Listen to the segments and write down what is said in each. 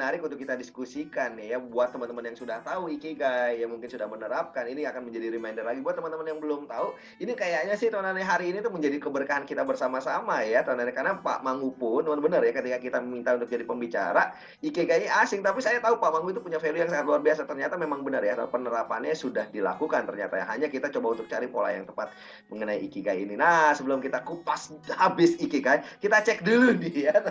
menarik untuk kita diskusikan nih ya, buat teman-teman yang sudah tahu Ikigai, yang mungkin sudah menerapkan, ini akan menjadi reminder lagi buat teman-teman yang belum tahu. Ini kayaknya sih Tonane hari ini tuh menjadi keberkahan kita bersama-sama ya Tonane, karena Pak Mangu pun benar ya ketika kita meminta untuk jadi pembicara, Ikigai ini asing, tapi saya tahu Pak Mangu itu punya value yang sangat luar biasa. Ternyata memang benar ya, penerapannya sudah dilakukan ternyata ya. Hanya kita coba untuk cari pola yang tepat mengenai Ikigai ini. Nah, sebelum kita kupas habis Ikigai, kita cek dulu nih ya.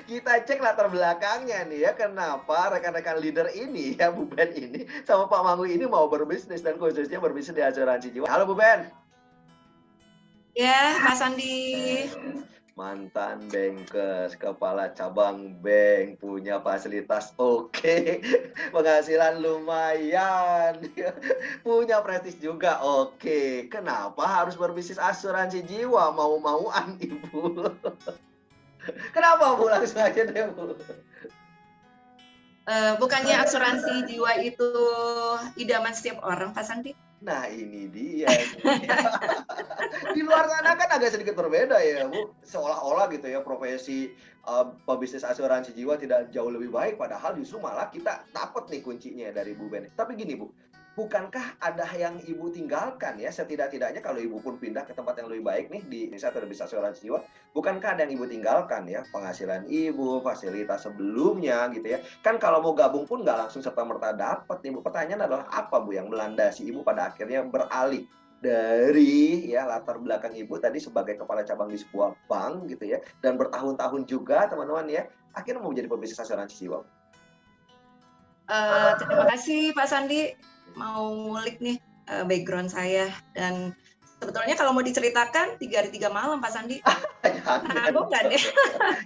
Kita cek latar belakangnya nih ya, kenapa rekan-rekan leader ini ya, Bu Ben ini sama Pak Mangu ini mau berbisnis dan khususnya berbisnis di asuransi jiwa. Halo Bu Ben. Ya, Mas Andi. Mantan bankers, kepala cabang bank, punya fasilitas oke, penghasilan lumayan, punya prestis juga oke. Kenapa harus berbisnis asuransi jiwa? Mau-mauan Ibu. Kenapa Bu? Langsung aja deh Bu. Bukannya asuransi jiwa itu idaman setiap orang, Pak Sandi? Nah ini dia. Di luar sana kan agak sedikit berbeda ya Bu, seolah-olah gitu ya profesi pebisnis asuransi jiwa tidak jauh lebih baik, padahal justru malah kita dapat nih kuncinya dari Bu Ben. Tapi gini Bu, bukankah ada yang Ibu tinggalkan ya, setidak-tidaknya kalau Ibu pun pindah ke tempat yang lebih baik nih di Indonesia atau bisnis asuransi jiwa, bukankah ada yang Ibu tinggalkan ya, penghasilan Ibu, fasilitas sebelumnya gitu ya. Kan kalau mau gabung pun nggak langsung serta-merta dapat nih Bu. Pertanyaan adalah apa Bu yang melandasi Ibu pada akhirnya beralih dari ya latar belakang Ibu tadi sebagai kepala cabang di sebuah bank gitu ya, dan bertahun-tahun juga teman-teman ya, akhirnya mau menjadi pebisnis asuransi jiwa? Terima kasih Pak Sandi, mau ngulik nih background saya, dan sebetulnya kalau mau diceritakan 3 hari 3 malam Pak Sandi. Jangan Nanggung nggak deh?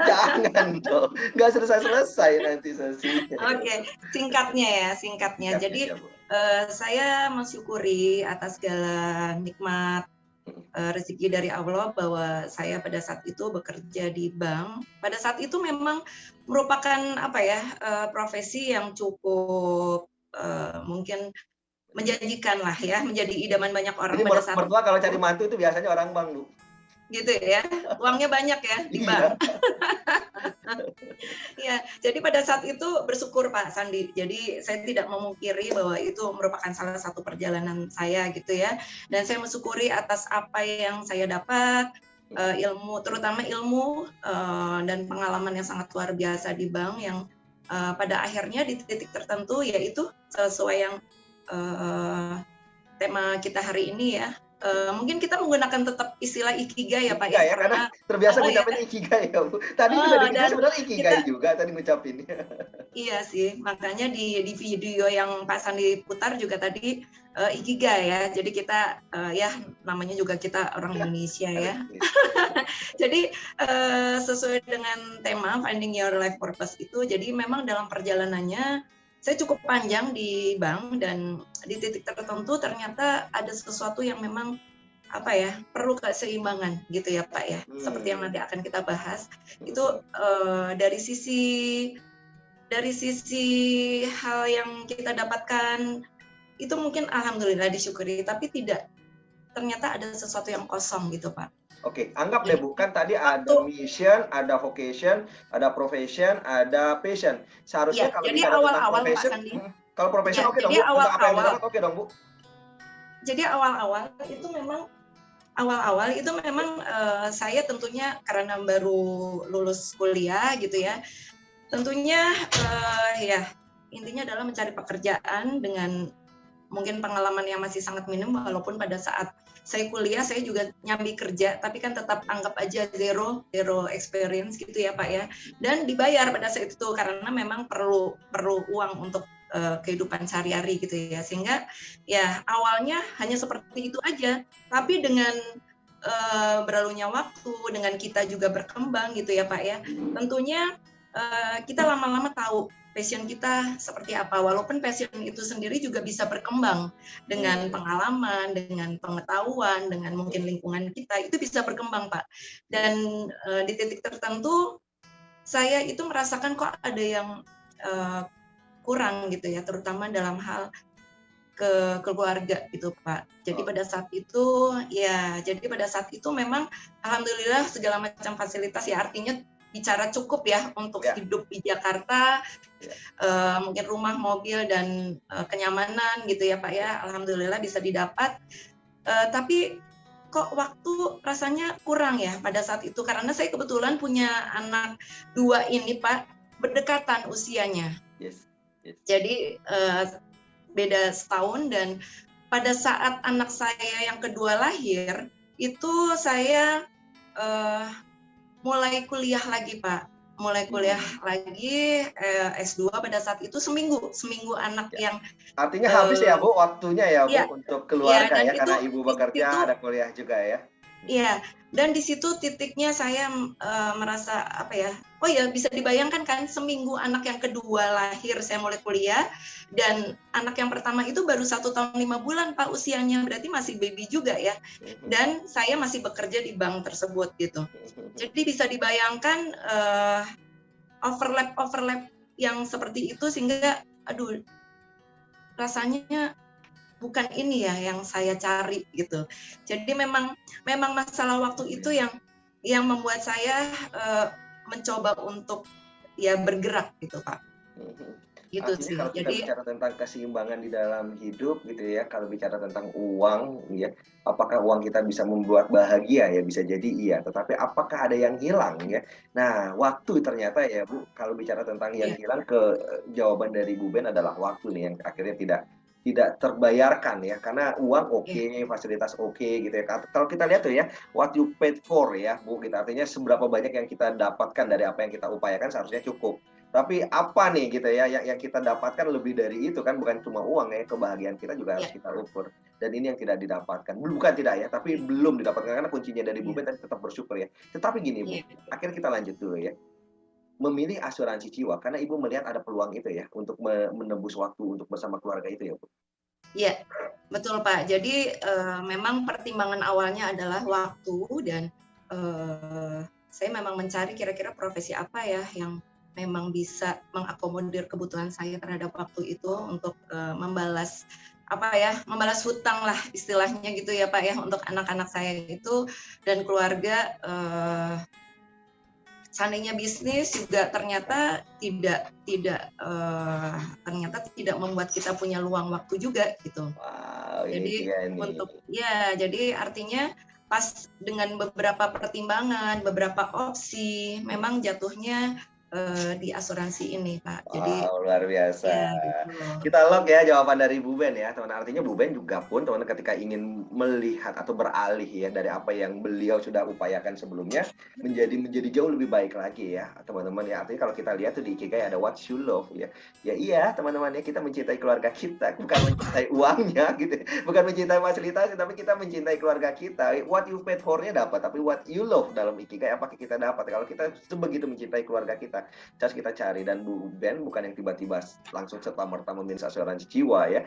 Jangan dong, nggak selesai-selesai nanti sesinya. Oke, singkatnya. Jadi saya mensyukuri atas segala nikmat rezeki dari Allah bahwa saya pada saat itu bekerja di bank. Pada saat itu memang merupakan profesi yang cukup mungkin menjanjikan lah ya, menjadi idaman banyak orang. Jadi pada saat mertua kalau cari mantu itu biasanya orang bank Bu. Gitu ya, uangnya banyak ya di bank. Ya, jadi pada saat itu bersyukur Pak Sandi. Jadi saya tidak memungkiri bahwa itu merupakan salah satu perjalanan saya gitu ya. Dan saya mensyukuri atas apa yang saya dapat, ilmu, terutama ilmu dan pengalaman yang sangat luar biasa di bank yang pada akhirnya di titik tertentu yaitu sesuai yang tema kita hari ini ya. Mungkin kita menggunakan tetap istilah ikigai ya Pak ya. Ya, Karena terbiasa ngucapin ikigai ya Bu. Tadi juga di video sebenarnya ikigai juga tadi ngucapinnya. Iya sih, makanya di video yang Pak Sandi putar juga tadi ikigai ya. Jadi kita ya namanya juga kita orang Indonesia ya. Jadi sesuai dengan tema Finding Your Life Purpose itu, jadi memang dalam perjalanannya saya cukup panjang di bank dan di titik tertentu ternyata ada sesuatu yang memang perlu keseimbangan gitu ya Pak ya. Seperti yang nanti akan kita bahas itu dari sisi hal yang kita dapatkan itu mungkin alhamdulillah disyukuri, tapi ternyata ada sesuatu yang kosong gitu Pak. Oke, anggap deh Bu, kan tadi ada mission, ada vocation, ada profession, ada passion. Seharusnya kalau bicara tentang profession, kalau profession oke dong Bu, untuk apa yang didapat oke dong Bu. Jadi awal-awal itu memang saya tentunya karena baru lulus kuliah gitu ya, tentunya ya intinya adalah mencari pekerjaan dengan mungkin pengalaman yang masih sangat minim, walaupun pada saat saya kuliah saya juga nyambi kerja, tapi kan tetap anggap aja zero experience gitu ya Pak ya, dan dibayar pada saat itu karena memang perlu uang untuk kehidupan sehari-hari gitu ya, sehingga ya awalnya hanya seperti itu aja, tapi dengan berlalunya waktu, dengan kita juga berkembang gitu ya Pak ya, tentunya kita lama-lama tahu passion kita seperti apa, walaupun passion itu sendiri juga bisa berkembang dengan pengalaman, dengan pengetahuan, dengan mungkin lingkungan kita, itu bisa berkembang Pak. Dan di titik tertentu saya itu merasakan kok ada yang kurang gitu ya, terutama dalam hal ke keluarga gitu Pak. Jadi pada saat itu memang alhamdulillah segala macam fasilitas ya, artinya bicara cukup ya untuk Ya. hidup di Jakarta, Ya. mungkin rumah, mobil, dan kenyamanan gitu ya Pak ya, alhamdulillah bisa didapat. Tapi kok waktu rasanya kurang ya pada saat itu, karena saya kebetulan punya anak 2 ini Pak, berdekatan usianya. Yes. Yes. Jadi beda setahun, dan pada saat anak saya yang kedua lahir, itu saya mulai kuliah lagi Pak. Mulai kuliah lagi S2 pada saat itu seminggu anak Ya. yang Artinya habis ya Bu waktunya ya ya, Bu untuk ya, keluarga dan ya, karena itu Ibu di bekerja, situ ada kuliah juga ya. Iya, dan di situ titiknya saya merasa apa ya, oh ya bisa dibayangkan kan, seminggu anak yang kedua lahir saya mulai kuliah, dan anak yang pertama itu baru 1 tahun 5 bulan Pak usianya, berarti masih baby juga ya, dan saya masih bekerja di bank tersebut gitu. Jadi bisa dibayangkan overlap yang seperti itu, sehingga aduh rasanya bukan ini ya yang saya cari gitu. Jadi memang masalah waktu itu yang membuat saya mencoba untuk ya bergerak gitu Pak. Gitu Artinya sih. kalau kita Jadi bicara tentang keseimbangan di dalam hidup gitu ya, kalau bicara tentang uang ya, apakah uang kita bisa membuat bahagia ya, bisa jadi iya, tetapi apakah ada yang hilang ya. Nah, waktu ternyata ya Bu, kalau bicara tentang yang ya, hilang, jawaban dari Bu Ben adalah waktu nih yang akhirnya tidak terbayarkan ya, karena uang oke, fasilitas oke gitu ya. Kalau kita lihat tuh ya, what you paid for ya Bu, gitu. Artinya seberapa banyak yang kita dapatkan dari apa yang kita upayakan seharusnya cukup. Tapi apa nih gitu ya yang kita dapatkan lebih dari itu kan, bukan cuma uang ya, kebahagiaan kita juga harus ya, kita ukur. Dan ini yang tidak didapatkan. Bukan tidak ya, tapi belum didapatkan, karena kuncinya dari Bu ya, Ben tadi tetap bersyukur ya. Tetapi gini Bu, ya, akhirnya kita lanjut dulu ya. Memilih asuransi jiwa karena Ibu melihat ada peluang itu ya untuk menembus waktu untuk bersama keluarga itu ya Bu. ya, betul Pak. Jadi memang pertimbangan awalnya adalah waktu, dan saya memang mencari kira-kira profesi apa ya yang memang bisa mengakomodir kebutuhan saya terhadap waktu itu untuk membalas membalas hutang lah istilahnya gitu ya Pak ya, untuk anak-anak saya itu dan keluarga. Seandainya bisnis juga ternyata tidak membuat kita punya luang waktu juga gitu. Wow, ini Jadi dia nih. jadi artinya pas dengan beberapa pertimbangan, beberapa opsi, memang jatuhnya di asuransi ini Pak. Jadi Wow, luar biasa. ya gitu. Kita log ya jawaban dari Bu Ben ya, teman. Artinya Bu Ben juga pun teman ketika ingin melihat atau beralih ya dari apa yang beliau sudah upayakan sebelumnya menjadi jauh lebih baik lagi ya, teman-teman ya. Artinya kalau kita lihat tuh di Ikigai ada what you love ya. Ya iya, teman-teman ya, kita mencintai keluarga kita, bukan mencintai uangnya gitu. Bukan mencintai fasilitas, tapi kita mencintai keluarga kita. What you paid for-nya dapat, tapi what you love dalam Ikigai apakah kita dapat? Kalau kita sebegitu mencintai keluarga kita, harus kita cari. Dan Bu Ben bukan yang tiba-tiba langsung serta-merta memilih asuransi jiwa ya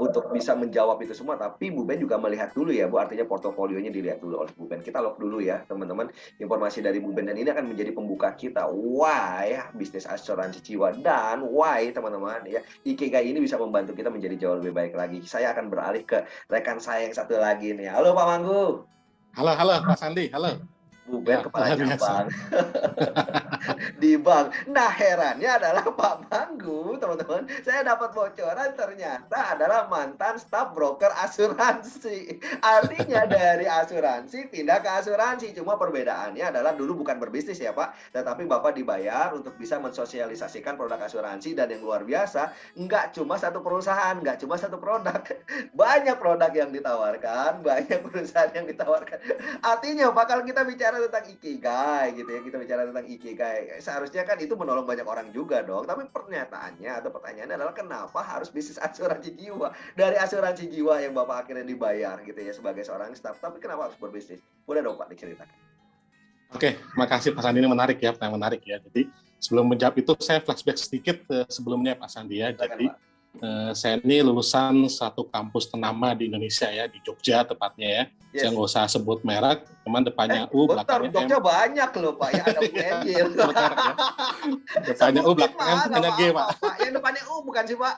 untuk bisa menjawab itu semua, tapi Bu Ben juga melihat dulu ya Bu, artinya portofolionya dilihat dulu oleh Bu Ben. Kita log dulu ya teman-teman informasi dari Bu Ben, dan ini akan menjadi pembuka kita why bisnis asuransi jiwa dan why teman-teman ya Ikigai ini bisa membantu kita menjadi jauh lebih baik lagi. Saya akan beralih ke rekan saya yang satu lagi nih. Halo Pak Manggu. Halo Pak Sandi, halo. Bu Ben Ya, kepala cabang di bank. Nah, herannya adalah Pak Manggu, teman-teman, saya dapat bocoran ternyata adalah mantan staf broker asuransi. Artinya dari asuransi pindah ke asuransi. Cuma perbedaannya adalah dulu bukan berbisnis ya Pak, tetapi Bapak dibayar untuk bisa mensosialisasikan produk asuransi. Dan yang luar biasa, nggak cuma satu perusahaan, nggak cuma satu produk. Banyak produk yang ditawarkan, banyak perusahaan yang ditawarkan. Artinya Pak, kalau kita bicara tentang Ikigai gitu ya, kita bicara tentang Ikigai, seharusnya kan itu menolong banyak orang juga dong. Tapi pernyataannya atau pertanyaannya adalah kenapa harus bisnis asuransi jiwa? Dari asuransi jiwa yang Bapak akhirnya dibayar gitu ya sebagai seorang staf, tapi kenapa harus berbisnis? Boleh dong Pak diceritakan. Oke, makasih Pak Sandi, ini menarik ya, pertanyaan menarik ya. Jadi sebelum menjawab itu saya flashback sedikit sebelumnya Pak Sandi ya. Jadi saya ini lulusan satu kampus ternama di Indonesia ya, di Jogja tepatnya ya. Yes. Saya nggak usah sebut merek, teman depannya U, belakangnya Jogja M. banyak loh Pak, ya ada UNJ. Ya. Depannya U, belakangnya M, G Pak. Yang depannya U bukan sih Pak?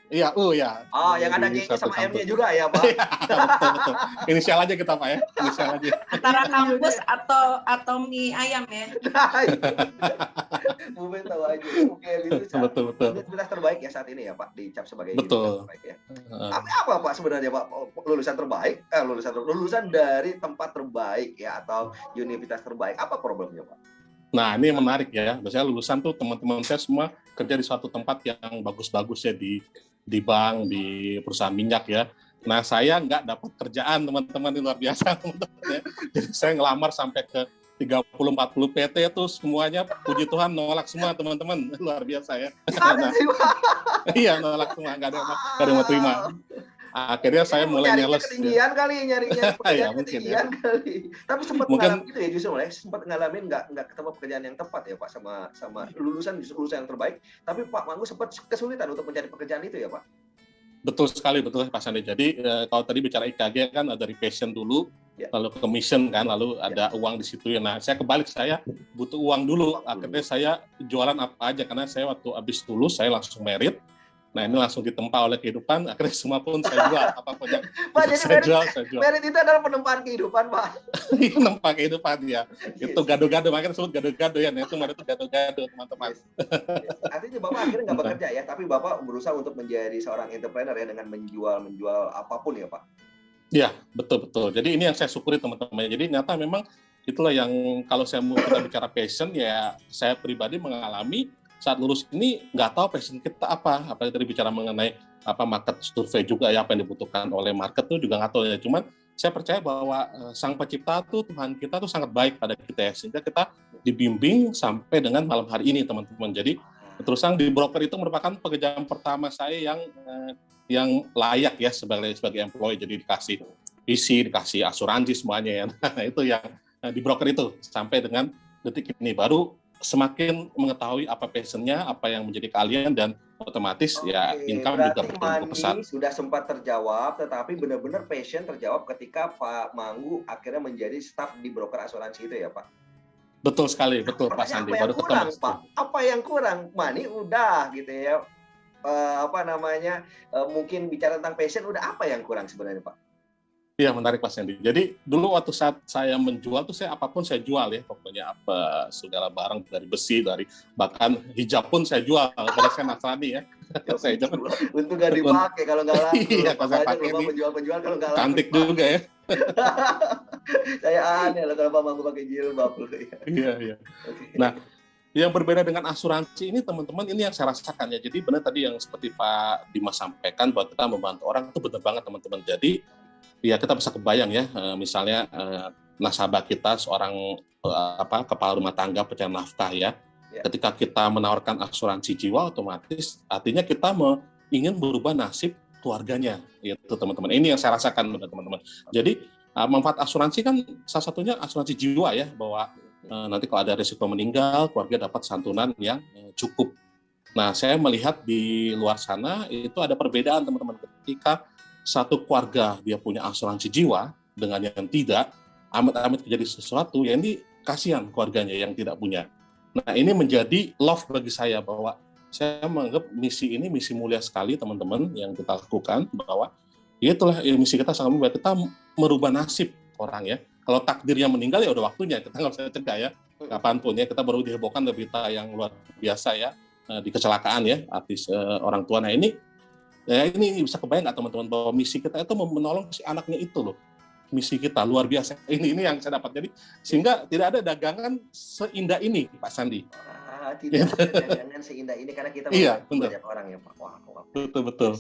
Iya, ya. Oh, yang ada Di G-nya satu sama M-nya kampus. juga ya, Pak? Betul. Inisial aja kita, Pak ya. Inisial aja. Antara kampus atau mie ayam ya. Nah, Bu Ben tahu aja. UGM itu Betul. universitas terbaik ya saat ini ya, Pak, dicap sebagai Betul. universitas terbaik ya. Tapi apa Pak sebenarnya Pak lulusan terbaik? Lulusan dari tempat terbaik ya atau universitas terbaik. Apa problemnya, Pak? Nah, ini menarik ya. Biasanya lulusan tuh teman-teman saya semua kerja di suatu tempat yang bagus-bagus ya, di bank, di perusahaan minyak ya. Nah, saya nggak dapat kerjaan, teman-teman, ini luar biasa, teman-teman ya. Jadi saya ngelamar sampai ke 30-40 PT tuh semuanya, puji Tuhan, nolak semua, teman-teman. Luar biasa ya. Ada sih, Pak. Iya, nolak semua, nggak ada yang mau terima. Akhirnya saya mulai nyarinya nyales. ketinggian kali, nyarinya Ya, mungkin ketinggian kali. Tapi sempat ngalamin itu ya, justru mulai sempat ngalamin nggak ketemu pekerjaan yang tepat ya Pak, sama lulusan yang terbaik. Tapi Pak Manggu sempat kesulitan untuk mencari pekerjaan itu ya Pak. Betul sekali, Pak Sandi. Jadi kalau tadi bicara IKG kan dari passion dulu, lalu commission kan, lalu ada uang di situ ya. Nah, saya kebalik, saya butuh uang dulu. Akhirnya saya jualan apa aja, karena saya waktu habis lulus saya langsung merit. Nah, ini langsung ditempa oleh kehidupan, akhirnya semua pun saya jual, apapun yang Pak, jadi saya jual. merit itu adalah penempaan kehidupan, Pak. Tempat kehidupan ya. Itu gado-gado, makanya disebut gado-gado ya. Nah, itu merit itu gado-gado, teman-teman. Artinya Bapak akhirnya nggak bekerja ya, tapi Bapak berusaha untuk menjadi seorang entrepreneur ya dengan menjual apapun ya Pak. Iya, betul. Jadi ini yang saya syukuri teman-teman. Jadi nyata memang itulah yang kalau kita bicara passion ya, saya pribadi mengalami saat lulus ini nggak tahu passion kita apa. Apalagi tadi bicara mengenai market survei juga ya, apa yang dibutuhkan oleh market tuh juga nggak tahu ya. Cuman saya percaya bahwa Sang Pencipta tuh, Tuhan kita tuh sangat baik pada kita ya, sehingga kita dibimbing sampai dengan malam hari ini teman-teman. Jadi terus terang di broker itu merupakan pekerjaan pertama saya yang layak ya sebagai employee, jadi dikasih visi, dikasih asuransi semuanya ya. Nah, itu yang di broker itu sampai dengan detik ini baru semakin mengetahui apa passionnya, apa yang menjadi keahlian, dan otomatis ya income juga bertumbuh pesat. Sudah sempat terjawab, tetapi benar-benar passion terjawab ketika Pak Manggu akhirnya menjadi staf di broker asuransi itu ya Pak. Betul sekali, betul Pak Sandi. Baru kurang, Pak. Apa yang kurang? Money udah gitu ya. Mungkin bicara tentang passion udah, apa yang kurang sebenarnya Pak? Iya, menarik Pak Sandi. Jadi dulu waktu saat saya menjual tuh saya apapun saya jual ya, pokoknya apa segala barang dari besi, dari bahkan hijab pun saya jual. Pada saya Nasrani ya. Saya hijab. Untuk nggak dipakai kalau nggak laku. Iya, kalau saya pakai ini penjual kalau nggak laku. cantik juga ya. Saya aneh lah kalau Pak Manggu pakai jilbab loh ya. Iya. Nah, yang berbeda dengan asuransi ini teman-teman, ini yang saya rasakan ya. Jadi benar tadi yang seperti Pak Dimas sampaikan bahwa kita membantu orang itu benar banget teman-teman. Jadi ya kita bisa kebayang ya, misalnya nasabah kita seorang kepala rumah tangga pencari nafkah ya. Ketika kita menawarkan asuransi jiwa, otomatis artinya kita ingin berubah nasib keluarganya, itu teman-teman. Ini yang saya rasakan teman-teman. Jadi manfaat asuransi kan salah satunya asuransi jiwa ya, bahwa nanti kalau ada risiko meninggal, keluarga dapat santunan yang cukup. Nah, saya melihat di luar sana itu ada perbedaan teman-teman, ketika satu keluarga dia punya asuransi jiwa dengan yang tidak, amit-amit terjadi sesuatu, ya ini kasihan keluarganya yang tidak punya. Nah, ini menjadi love bagi saya, bahwa saya menganggap misi ini misi mulia sekali teman-teman yang kita lakukan, bahwa itulah misi kita sangat mulia, kita merubah nasib orang ya. Kalau takdirnya meninggal ya udah waktunya, kita nggak bisa cegah ya, kapanpun ya. Kita baru dihebohkan berita yang luar biasa ya, di kecelakaan ya, artis orang tua. Nah ini bisa kebayang nggak teman-teman bahwa misi kita itu menolong si anaknya itu loh. Misi kita luar biasa. Ini yang saya dapat. Jadi sehingga tidak ada dagangan seindah ini, Pak Sandi. Tidak ada dagangan seindah ini karena kita banyak orang ya Pak. Wah. Betul.